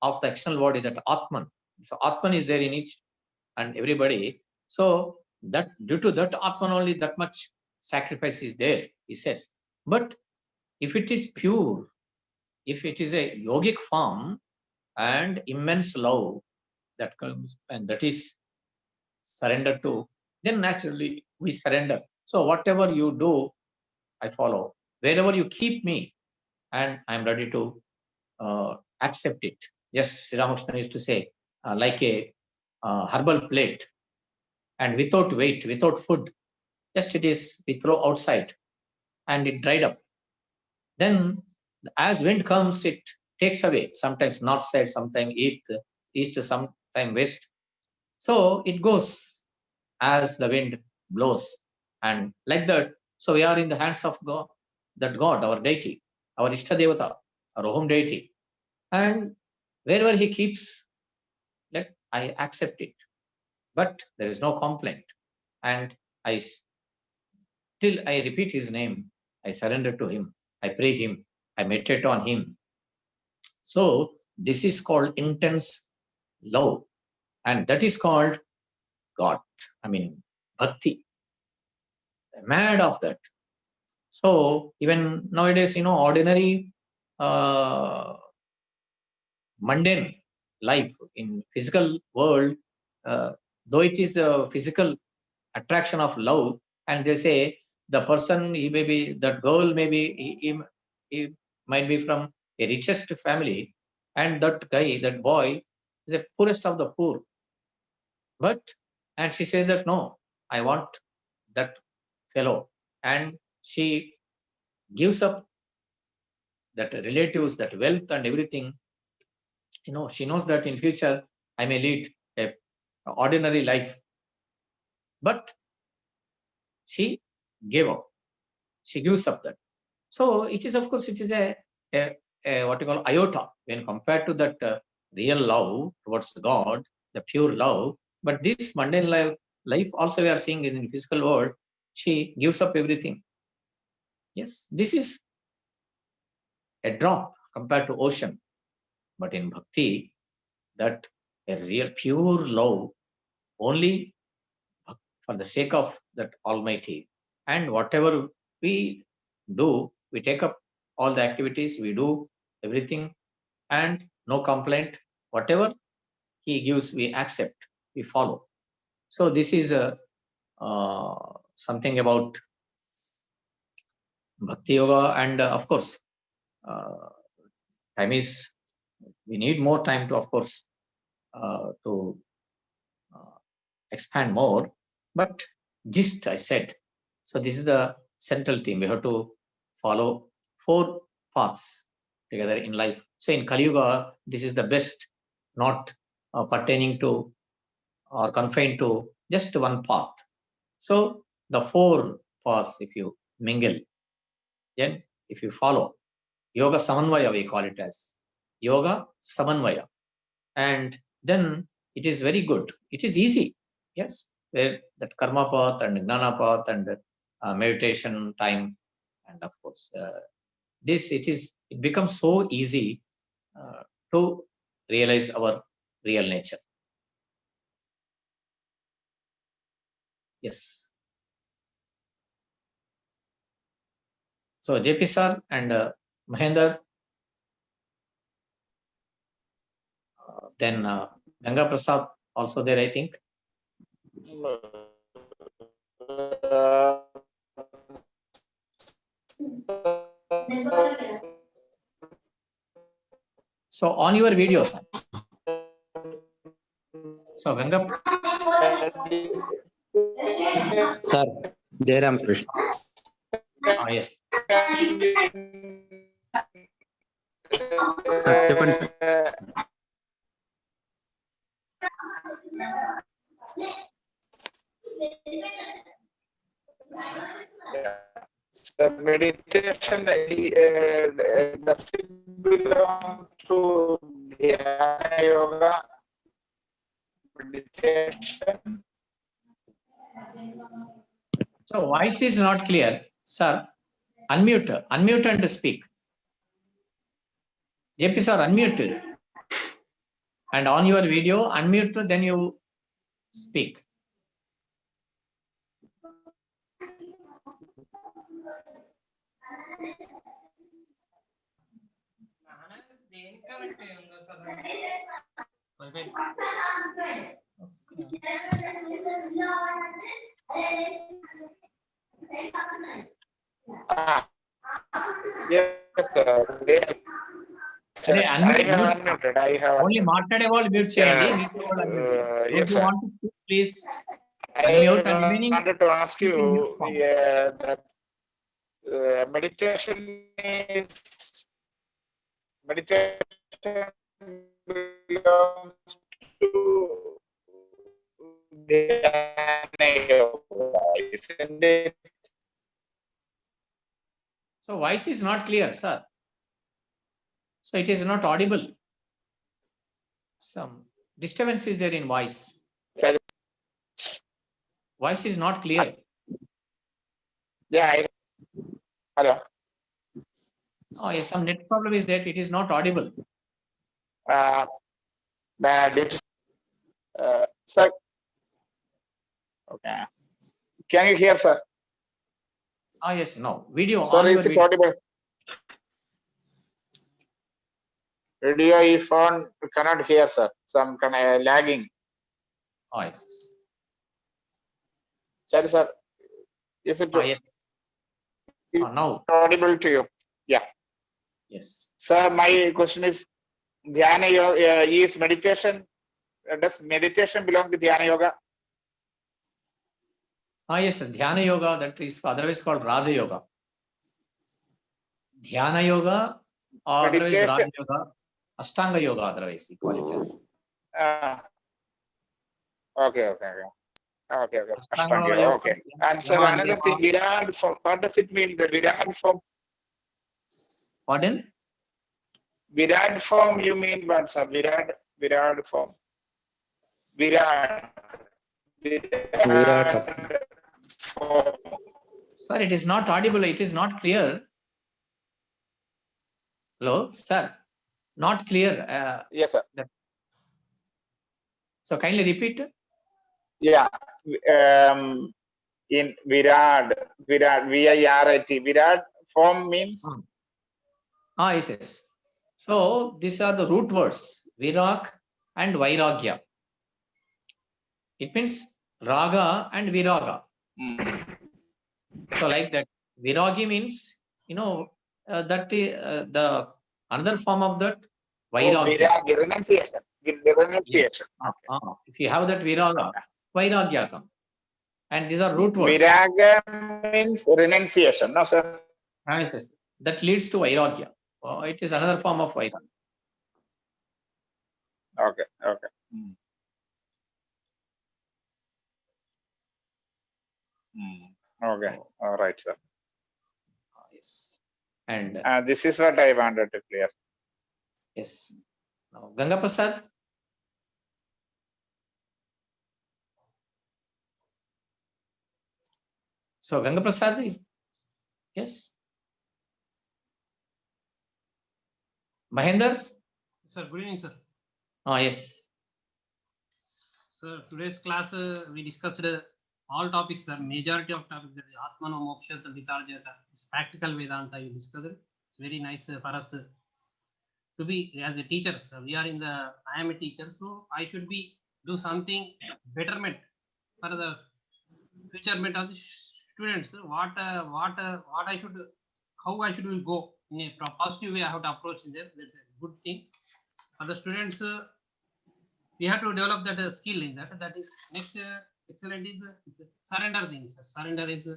of the external body, that Atman. So Atman is there in each and everybody. So that due to that Atman only that much sacrifice is there, he says. But if it is pure, if it is a yogic form and immense love that comes and that is surrendered to, then naturally we surrender. So whatever you do, I follow. Wherever you keep me, and I'm ready to accept it. Just Sri Ramakrishna used to say, like a herbal plate, and without weight, without food, just it is we throw outside, and it dried up. Then, as wind comes, it takes away. Sometimes north side, sometimes east, sometimes west. So it goes as the wind blows, and like that. So we are in the hands of God, that God, our deity, our Ishtadevata, our home deity, and wherever He keeps, let I accept it. But there is no complaint, and I till I repeat His name, I surrender to Him, I pray Him, I meditate on Him. So this is called intense love, and that is called God. I mean, bhakti. Mad of that. So even nowadays, ordinary mundane life in physical world, though it is a physical attraction of love, and they say the person, he may be, that girl may be, he might be from a richest family, and that guy, that boy, is the poorest of the poor. But, and she says that, no, I want that fellow. And she gives up that relatives, that wealth and everything. She knows that in future I may lead a ordinary life. But she gave up. She gives up that. So it is, of course, it is a what you call iota when compared to that real love towards God, the pure love. But this mundane life also we are seeing in the physical world, she gives up everything. Yes, this is a drop compared to ocean. But in bhakti, that a real pure love only for the sake of that Almighty. And whatever we do, we take up all the activities, we do everything, and no complaint. Whatever He gives, we accept, we follow. So this is something about Bhakti Yoga, and of course, time is, we need more time to, of course, to expand more. But gist I said. So this is the central theme. We have to follow 4 paths together in life. So in Kali Yuga, this is the best, not pertaining to or confined to just one path. So the 4 paths, if you mingle, then if you follow, Yoga Samanvaya, we call it as Yoga Samanvaya. And then it is very good. It is easy. Yes, where that karma path and gnana path and meditation time, and of course it becomes so easy to realize our real nature. Yes. So JP sir and Mahendra, then Ganga Prasad also there, I think. So on your videos, so Ganga. Sir, Jairam Krishna. Yes. Sir, చెప్పండి sir. So meditation does it belong to Dhyana Yoga? Meditation. So voice is not clear, sir. Unmute and speak. JP sir, unmute. And on your video, unmute, then you speak. Yes, sir. Yes. Sir, unmuted. I have only మాట్లాడే వాళ్ళు mute చేయండి. If you want to speak, please unmute and remaining. I wanted to ask you that meditation belongs to Dhyana Yoga, isn't it? So voice is not clear, sir. So it is not audible. Some disturbance is there in voice. Sorry. Voice is not clear. Yeah. Hello. Oh, yes, some net problem is that it is not audible. Sir. Okay. Can you hear, sir? Yes, no. Video. Sir, is it audible? Radio is on, cannot hear, sir. Some kind of lagging. Oh, yes. Sorry, sir. Is it Yes. Now. audible to you? Yeah. Yes. Sir, my question is, Dhyana Yoga is meditation. Does meditation belong to Dhyana Yoga? Yes, Dhyana Yoga, that is otherwise called Raja Yoga. Dhyana Yoga, or otherwise Raja Yoga, Ashtanga Yoga, otherwise we call it as. Okay. Ashtanga Yoga, okay. And sir, another thing, Virat form. What does it mean, the Virat form? Pardon? Virat form, you mean what, sir? Virat form. Virat form. Sir, it is not audible. It is not clear. Hello, sir. Not clear. Yes, sir. So kindly repeat. Yeah. In Virat, VIRAT, Virat form means Yes, yes. So these are the root words, Virak and Vairagya. It means Raga and Viraga. So like that, Viragi means, that the another form of that Vairagya. renunciation. Yes. If you have that Viraga, Vairagya come. And these are root words. Viraga means renunciation, no, sir? Yes, yes. That leads to Vairagya. It is another form of Vairagya. Okay. Okay. All right, sir. Yes. And This is what I wanted to clear. yes. Now, Ganga Prasad. So Ganga Prasad is, yes. Mahendra. Sir, good evening, sir. Yes. So today's class we discussed all topics, sir. Majority of topics, that is Atmano, Moksha, Visarjata. It's practical Vedanta you discussed. It's very nice for us to be as a teacher, sir. I am a teacher, so I should be do something betterment for the future of the students. What I should, how I should will go in a positive way. I have to approach them. That's a good thing for the students. We have to develop that skill in that. That is next excellent is surrender thing, sir. Surrender is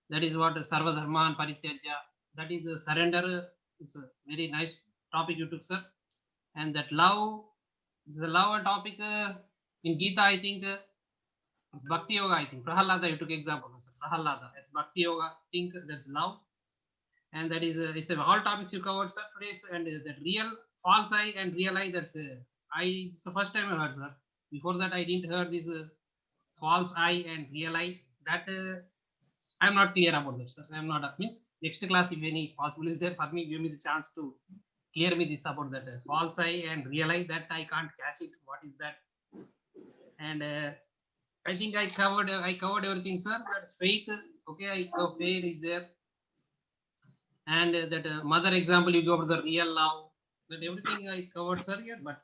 that is what Sarva Dharman Parityajya. That is surrender is a very nice topic you took, sir. And that love is the love topic in Gita. I think it's Bhakti Yoga. I think Prahalada you took example, sir. Prahalada. It's Bhakti Yoga. I think that's love, and that is it's all topics you covered, sir. Today's and that real false eye and real eye. That's it's the first time I heard, sir. Before that, I didn't heard this false eye and real eye. That I'm not clear about that, sir. I'm not. Means next class, if any possible is there for me, give me the chance to clear me this about that false eye and real eye. That I can't catch it. What is that? And I think I covered everything, sir. That's fake. Okay, fair is there. And that mother example you go over the real love. That everything I covered, sir. Yeah, but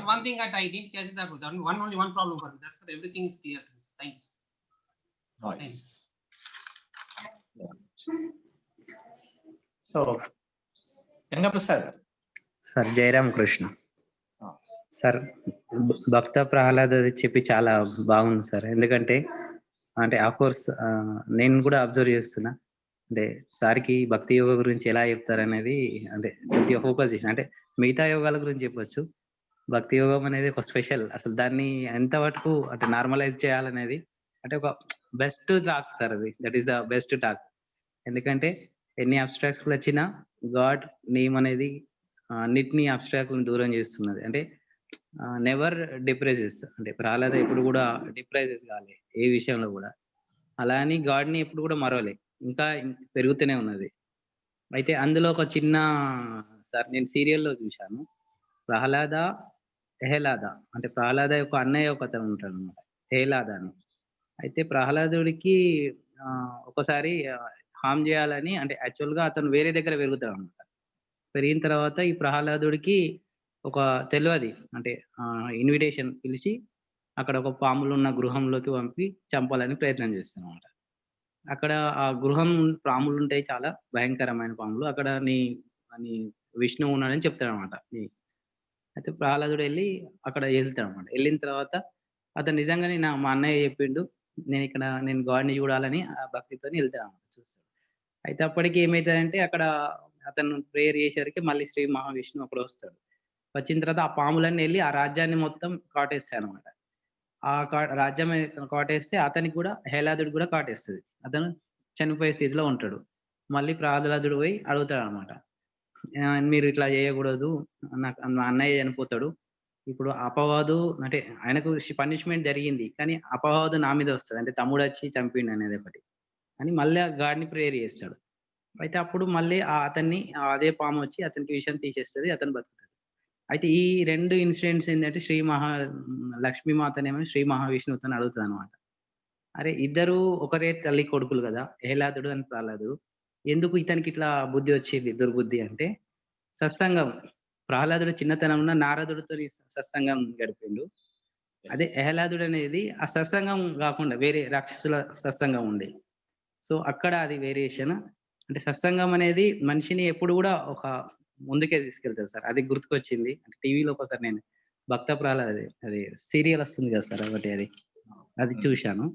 one thing that I didn't catch that was only one problem for me. That's that everything is clear. Thanks. Nice. Yeah. So, Ganga Prasad. Sir Jayaram Krishna Ah, sir Bhakta Prahlada చెప్పి చాలా బాగుంది sir. ఎందుకంటే అంటే course నేను కూడా observe చేస్తున్నా. అంటే సార్కి భక్తి యోగ గురించి ఎలా చెప్తారనేది అంటే కొద్దిగా ఫోకస్ చేసిన. అంటే మిగతా యోగాల గురించి చెప్పొచ్చు, భక్తి యోగం అనేది ఒక స్పెషల్. అసలు దాన్ని ఎంత వరకు అంటే నార్మలైజ్ చేయాలనేది అంటే ఒక బెస్ట్ టాక్ సార్ అది. That is the best talk. ఎందుకంటే ఎన్ని అబ్స్ట్రాక్ట్స్ వచ్చినా గాడ్ నేమ్ అనేది అన్నిటినీ అబ్స్ట్రాక్ట్లను దూరం చేస్తున్నది. అంటే నెవర్ డిప్రెసెస్. అంటే ప్రహ్లాద ఎప్పుడు కూడా డిప్రెసెస్ కాలే ఏ విషయంలో కూడా. అలా అని గాడ్ని ఎప్పుడు కూడా మరవలే, ఇంకా పెరుగుతూనే ఉన్నది. అయితే అందులో ఒక చిన్న సార్ నేను సీరియల్లో చూశాను, ప్రహ్లాద హేలాద. అంటే ప్రహ్లాద యొక్క అన్నయ్య ఒక అతను ఉంటాడు అనమాట, హేలాద అని. అయితే ప్రహ్లాదుడికి ఒకసారి హామ్ చేయాలని అంటే యాక్చువల్గా అతను వేరే దగ్గర పెరుగుతాడు అనమాట. పెరిగిన తర్వాత ఈ ప్రహ్లాదుడికి ఒక తెలియదు అంటే ఇన్విటేషన్ పిలిచి అక్కడ ఒక పాములు ఉన్న గృహంలోకి పంపి చంపాలని ప్రయత్నం చేస్తాను అనమాట. అక్కడ ఆ గృహం పాములు ఉంటాయి, చాలా భయంకరమైన పాములు. అక్కడ నీ విష్ణువు ఉన్నాడని చెప్తాడు అనమాట. అయితే ప్రహ్లాదుడు వెళ్ళి అక్కడ వెళ్తాడు అనమాట. వెళ్ళిన తర్వాత అతను నిజంగానే మా అన్నయ్య చెప్పిండు, నేను గాడ్ని చూడాలని ఆ భక్తితో వెళ్తాడు అనమాట, చూస్తాడు. అయితే అప్పటికి ఏమవుతుందంటే అక్కడ అతను ప్రేయర్ చేసేసరికి మళ్ళీ శ్రీ మహావిష్ణువు అక్కడ వస్తాడు. వచ్చిన తర్వాత ఆ పాములన్నీ వెళ్ళి ఆ రాజ్యాన్ని మొత్తం కాటేస్తాయి అనమాట. ఆ రాజ్యం కాటేస్తే అతనికి కూడా హేలాదుడు కూడా కాటేస్తుంది. అతను చనిపోయే స్థితిలో ఉంటాడు. మళ్ళీ ప్రహ్లాదుడు పోయి అడుగుతాడు అనమాట, మీరు ఇట్లా చేయకూడదు, నాకు మా అన్నయ్య చనిపోతాడు, ఇప్పుడు అపవాదు అంటే ఆయనకు పనిష్మెంట్ జరిగింది కానీ అపవాదు నా మీద వస్తుంది, అంటే తమ్ముడు వచ్చి చంపిండు అనేది ఒకటి అని మళ్ళీ గాడ్ని ప్రేయర్ చేస్తాడు. అయితే అప్పుడు మళ్ళీ అతన్ని అదే పాము వచ్చి అతనికి విషం తీసేస్తది. అతను బతుకుతాడు. అయితే ఈ 2 ఇన్సిడెంట్స్ ఏంటంటే లక్ష్మీమాతనేమో శ్రీ మహావిష్ణువుతోని అడుగుతదనమాట. అరే! ఇద్దరు ఒకరే తల్లి కొడుకులు గదా! ప్రహ్లాదుడు అండ్ ప్రహ్లాదుడు. ఎందుకు ఇతనికి ఇట్లా బుద్ధి వచ్చింది దుర్బుద్ధి అంటే సత్సంగం. ప్రహ్లాదుడు చిన్నతనంలో నారదుడితోని సత్సంగం గడిపిండు. అదే Yes. ప్రహ్లాదుడు అనేది ఆ సత్సంగం గాకుండా వేరే రాక్షసుల సత్సంగం ఉండే. సో, అక్కడ అది వేరియేషన్. అంటే సత్సంగం అనేది మనిషిని ఎప్పుడు గూడా ఒక ముందుకే తీసుకెళ్తది సార్. అది గుర్తుకొచ్చింది. అంటే టీవీలో ఒకసారి నేను 'భక్త ప్రహ్లాద్' అది సీరియల్ వస్తుంది గదా సార్ ఒకటి అది. అది Mm. చూశాను.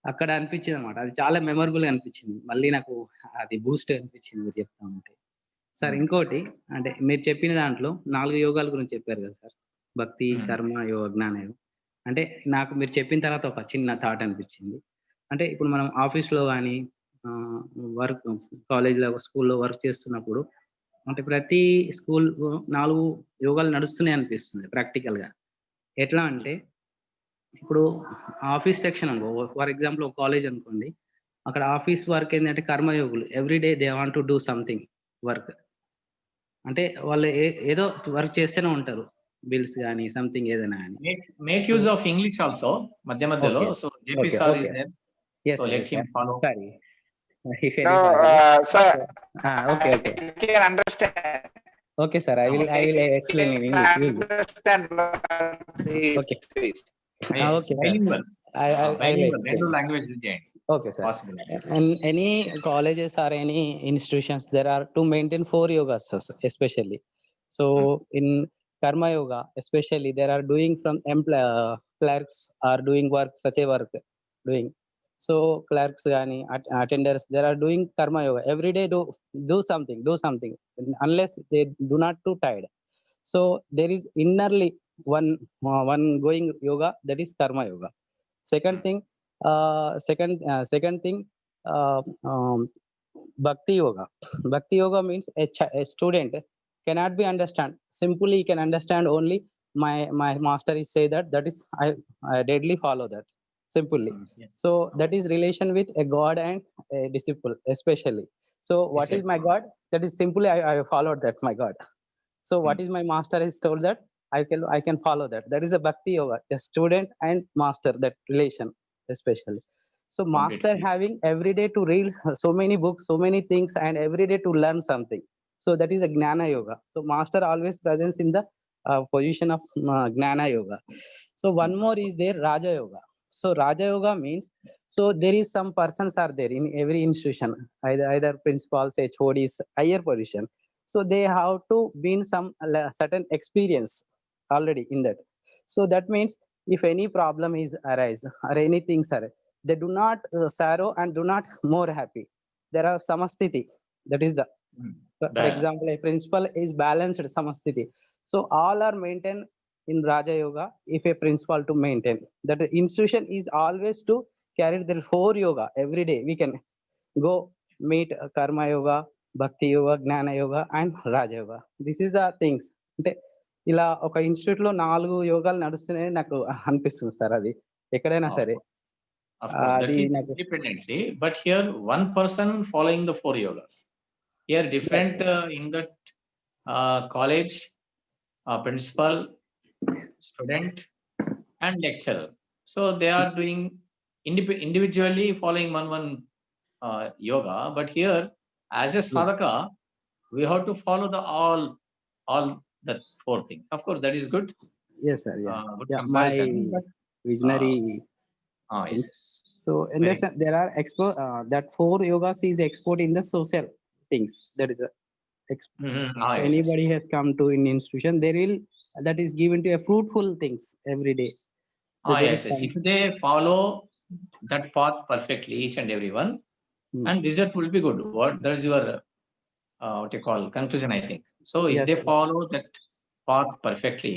అక్కడ అనిపించిందనమాట. అది చాలా మెమరబుల్‌గా అనిపించింది. మళ్ళీ నాకు అది బూస్ట్ అనిపించింది మీరు చెప్తా ఉంటే. Sir Mm. ఇంకోటి అంటే మీరు చెప్పిన దాంట్లో 4 యోగాల గురించి చెప్పారు కదా సార్. భక్తి, Mm. కర్మ, యోగ, జ్ఞాన యోగం. అంటే నాకు మీరు చెప్పిన తర్వాత ఒక చిన్న థాట్ అనిపించింది. అంటే ఇప్పుడు మనం ఆఫీస్‌లో గాని ఆహ్, వర్క్ కాలేజ్‌లో, స్కూల్‌లో వర్క్ చేస్తున్నప్పుడు అంటే ప్రతి స్కూల్ 4 యోగాలు నడుస్తున్నాయి అనిపిస్తుంది ప్రాక్టికల్‌గా. ఎట్లా అంటే ఇప్పుడు ఆఫీస్ సెక్షన్ అనుకో ఫర్ ఎగ్జాంపుల్ ఒక కాలేజ్ అనుకోండి. అక్కడ ఆఫీస్ వర్క్ ఏందంటే కర్మయోగులు. Every day they want to do something work. అంటే వాళ్ళు ఏదో వర్క్ చేస్తూనే ఉంటారు. బిల్స్ గాని సంథింగ్ ఏదైనా గాని. Make so use of English also. మధ్య మధ్యలో. Okay. So JP okay. sir is okay. there. Yes So sir. let yes him sir. follow. Sorry. If No, any problem. sir, okay. Okay. you can understand. Okay sir. I will explain in You can English. understand what this okay. is. Yes, okay sir. bilingual. I will Bilingual. రెండు explain. language use చేయండి. Okay, sir. Possible. In any colleges or any institutions, there are to maintain 4 yogas, especially. So in Karma Yoga, especially, there are doing from clerks are doing work, such a work doing. So clerks gani attenders, they are doing Karma Yoga every day. Do something unless they do not too tired. So there is innerly one going yoga, that is Karma Yoga. Second thing, second thing, uh, um, bhakti yoga. Bhakti yoga means a student cannot be understand simply. He can understand only my master is say that is I deadly follow that simply. Yes. So that is relation with a god and a disciple especially. So what is my god? That is simply I followed that my god. So what is my master is told that I can follow that. That is a bhakti yoga, a student and master, that relation especially. So master Completely. having every day to read so many books, so many things, and every day to learn something. So that is a gnana yoga. So master always presence in the position of gnana yoga. So one more is there, raja yoga. So raja yoga means, so there is some persons are there in every institution, either principals, HODs, higher position. So they have to be in some certain experience already in that. So that means if any problem is arise or anything sir, they do not sorrow and do not more happy. There are samastiti, that is the for Balance. example a principal is balanced samastiti. So all are maintained in raja yoga. If a principal to maintain that, the institution is always to carry their 4 yoga every day. We can go meet karma yoga, bhakti yoga, jnana yoga and rajayoga. This is the things. అంటే ఇలా ఒక institute లో 4 యోగాలు నడుస్తున్నాయని నాకు అనిపిస్తుంది sir. అది ఎక్కడైనా Of సరే Of course, that అది is నాకు independently. But here, one person following the 4 yogas. Here, different in that college, principal, student, and lecturer. So they are doing individually following one yoga. But here, as a sadhaka, we have to follow the all the 4 things. Of course, that is good. yes sir, Good yeah my comparison. But, visionary yes. so in Very the sense, there are that 4 yogas is export in the social things. That is a Yes, anybody has come to an institution, there will that is given to a fruitful things every day. So there yes. is some, If they follow that path perfectly, each and every one, and result will be good. That is your what you call conclusion, I think. So if yes they sir. follow that path perfectly,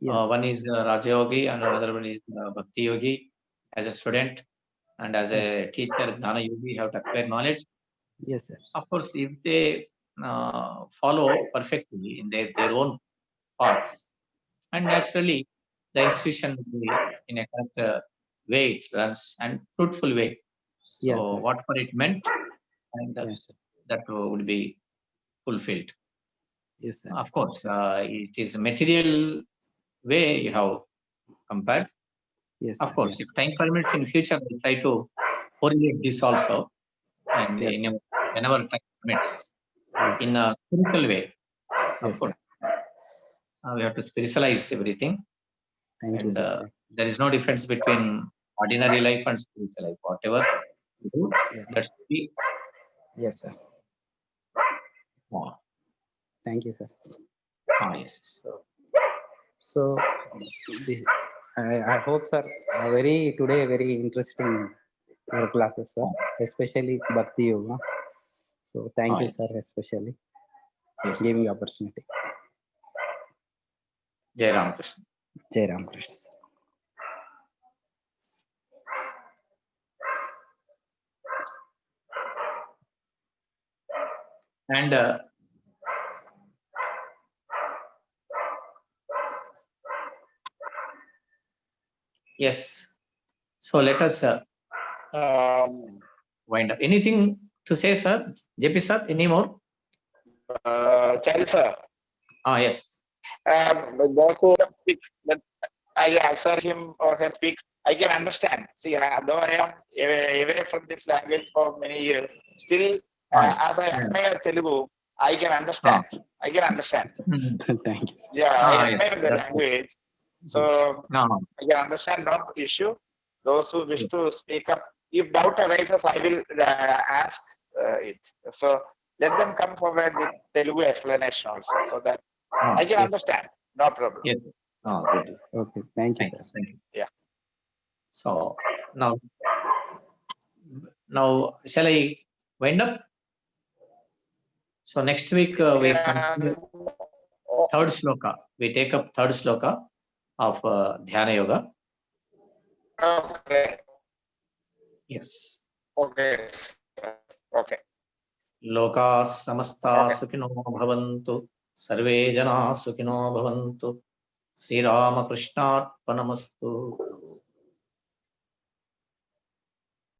Yes. One is Raja Yogi and another one is Bhakti Yogi. As a student and as a teacher, Gnana Yogi, have to acquire knowledge. Yes sir. Of course, if they follow perfectly in their own paths, and naturally the institution will be in a correct way it runs and fruitful way. So Yes sir. whatever it meant, and Yes sir. that would be fulfilled. Yes, sir. Of course, it is material way you have compared. Yes, Of sir. course, Yes. if time permits in future, we'll try to correlate this also, and Yes, sir. whenever time permits, Yes, in a spiritual way. Of Yes, course, sir. we have to spiritualize everything, Thank you, and sir. there is no difference between ordinary life and spiritual life. Whatever you do, Yes. that's the Yes, sir. Thank you, sir. yes. So, the- I hope, sir, today very interesting your classes, sir, especially Bhakti Yoga. So, thank you, Yes. sir, especially Yes. giving opportunity. Jai Ram Krishna. Jai Ram Krishna, sir. And yes, so let us wind up. Anything to say, sir? JP sir, any more? Chari sir, Yes. those who can speak, that I answer him or her speak, I can understand. See, though I am away from this language for many years, still, as I admire Telugu, I can understand. I can understand. Thank you. Yeah, I Yes, admire the that's language. So No. I can understand, no issue. Those who wish to speak up, if doubt arises, I will ask it. So let them come forward with Telugu explanation also, so that I can yes. understand. No problem. Yes. Good. Okay, thank you, Thank sir. you. Thank you. Yeah. So now shall I wind up? So next week we continue third sloka. We take up third sloka of Dhyana Yoga. Okay. Yes. Okay. Okay. Loka samasta Okay. sukhino bhavantu, sarve jana sukhino bhavantu. Sri Rama Krishnarpanamastu.